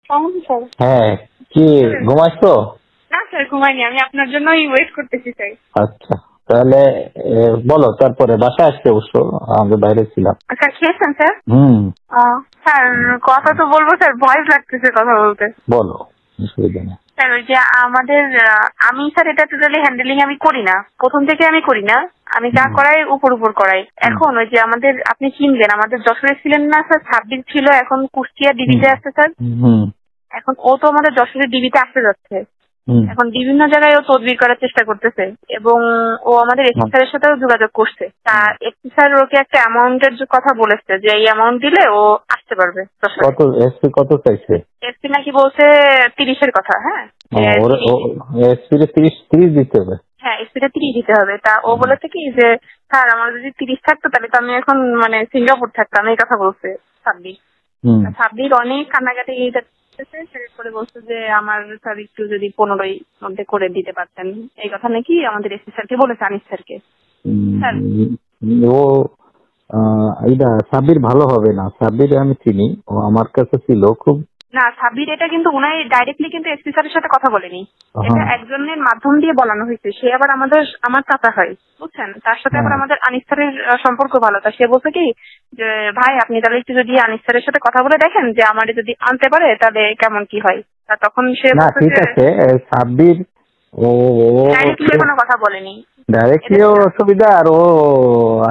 Sir. হ্যাঁ, কি ঘুমাইছো? না স্যার, ঘুমাইনি, আমি আপনার জন্যই ওয়েট করতেছি স্যার। আচ্ছা, তাহলে বলো, তারপরে বাসায় আসতে অবশ্য আমি বাইরে ছিলাম। স্যার খেয়েছেন স্যার? হুম। স্যার কথা তো বলবো স্যার, ভয় লাগতেছে কথা বলতে। বলো, অসুবিধা নেই। স্যার ওই যে আমাদের আমি স্যার এটা টোটালি হ্যান্ডেলিং আমি করি না, প্রথম থেকে আমি করি না, আমি যা করাই উপর উপর করাই। এখন ওই যে আমাদের আপনি চিনবেন, আমাদের যশোরে ছিলেন না স্যার, 26 ছিল, এখন কুষ্টিয়া ডিবিতে আসছে স্যার। এখন ও তো আমাদের যশোরের ডিবিতে আসতে যাচ্ছে, এখন বিভিন্ন জায়গায় ও তদবির করার চেষ্টা করতেছে এবং ও আমাদের এসপি স্যারের সাথেও যোগাযোগ করছে। তা এসপি স্যার ওকে একটা অ্যামাউন্টের কথা বলেছে যে এই অ্যামাউন্ট দিলে ও আসতে পারবে। কত এসপি কত চাইছে? এসপি নাকি বলছে 30-এর কথা। হ্যাঁ, এসপি 30 দিতে হবে। হ্যাঁ, এসপিটা 30 দিতে হবে। তা ও বলেছে কি যে স্যার আমার যদি 30 থাকতো তাহলে তো আমি এখন মানে সিঙ্গাপুর থাকতাম, এই কথা বলছে সাব্বির। সাব্বির অনেক কান্নাকাটি করে বলছে যে আমার স্যার একটু যদি 15 মধ্যে করে দিতে পারতেন, এই কথা নাকি আমাদের এসপি স্যারকে বলেছে, আনিস স্যারকে। ও এইটা সাব্বির ভালো হবে না, সাব্বির আমি চিনি, ও আমার কাছে ছিল খুব। না, সাব্বির এটা কিন্তু উনাই ডাইরেক্টলি কিন্তু এসপি স্যারের সাথে কথা বলেনি, এটা একজনের মাধ্যম দিয়ে বলানো হয়েছে। সে আবার আমার চাচা হয়, বুঝছেন, তার সাথে আবার আমাদের আনিস স্যারের সম্পর্ক ভালো। তা সে বলছে কি যে ভাই আপনি তাহলে একটু যদি আনিস স্যারের সাথে কথা বলে দেখেন যে আমার যদি আনতে পারে তাহলে কেমন কি হয়। তা তখন সে ঠিক আছে, সাব্বির ও ডাইরেক্টলি কোনো কথা বলেনি। ডাইরেক্টলি অসুবিধা, আর ও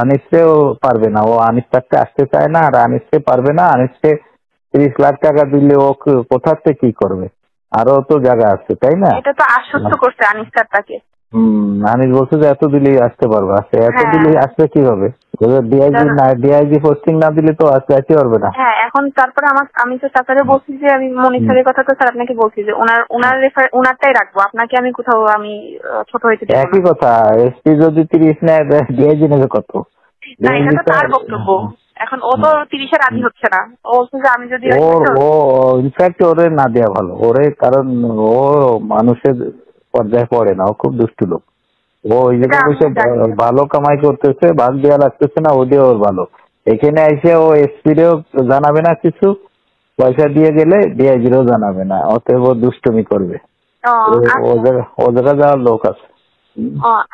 আনিসকেও পারবে না, ও আনিস থাকতে আসতে চায় না, আর আনিসকে পারবে না। আনিসকে 30 লাখ টাকা দিলে ও কোথাতে কি করবে? আরো তো জায়গা আছে, তাই না? এটা তো আশ্বস্ত করছে আনিস স্যার তাকে। আনিস বলছে যে এত দিলেই আসতে পারবে, এত দিলেই আসবে কিভাবে? ডিআইজি পোস্টিং না দিলে তো আসতে পারবে না। হ্যাঁ, এখন তারপরে আমি তো চাচারে বলছি যে আমি মনির স্যারের কথা তো স্যার আপনাকে বলছি যে ওনারটাই রাখবো, আপনাকে আমি কোথাও আমি ছোট হইতে দেবো না। একই কথা, এসপি যদি 30 নেয় ডিআইজি নেবে কত? না, এটা তো তার বক্তব্য। এখন ও তো 30-এ রাজি হচ্ছে না, ও বলছে যে আমি যদি ইনফ্যাক্ট ওরে না দেওয়া ভালো ওরে, কারণ ও মানুষের পর্যায়ে পড়ে না, ও খুব দুষ্টু লোক। ও ওই জায়গায় ভালো কামাই করতেছে, ভাগ দেওয়া লাগতেছে না, ওদিকে ওর ভালো। এখানে এসে ও এসপিরেও জানাবে না কিছু, পয়সা দিয়ে গেলে ডিআইজিরও জানাবে না, অতএব ও দুষ্টুমি করবে। ও জায়গায় যাওয়ার লোক আছে।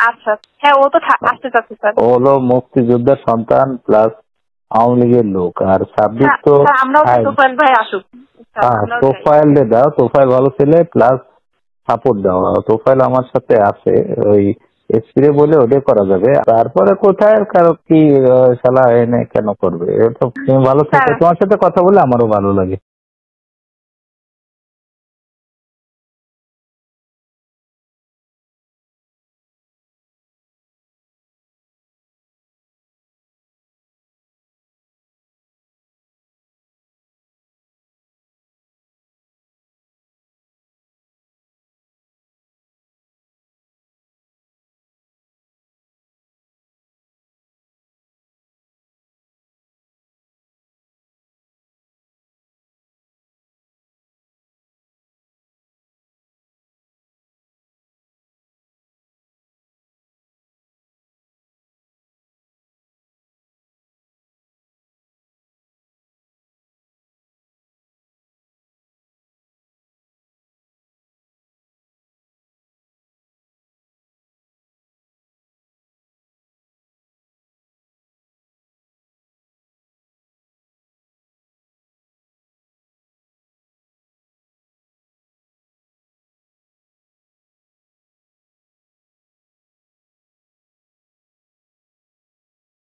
আচ্ছা, হ্যাঁ, ও তো আসতে চাচ্ছে স্যার। ও হলো মুক্তিযোদ্ধার সন্তান প্লাস আওয়ামী লীগের লোক। আর সাব্বির তো তোফায়েল দাও, তোফায়েল ভালো ছেলে, প্লাস সাপোর্ট দাও। তোফায়েল আমার সাথে আছে, ওই এসপিরে বলে ওদের করা যাবে। তারপরে কোথায় কারো কি শালা এনে কেন করবে? তুমি ভালো থাকো, তোমার সাথে কথা বলে আমারও ভালো লাগে।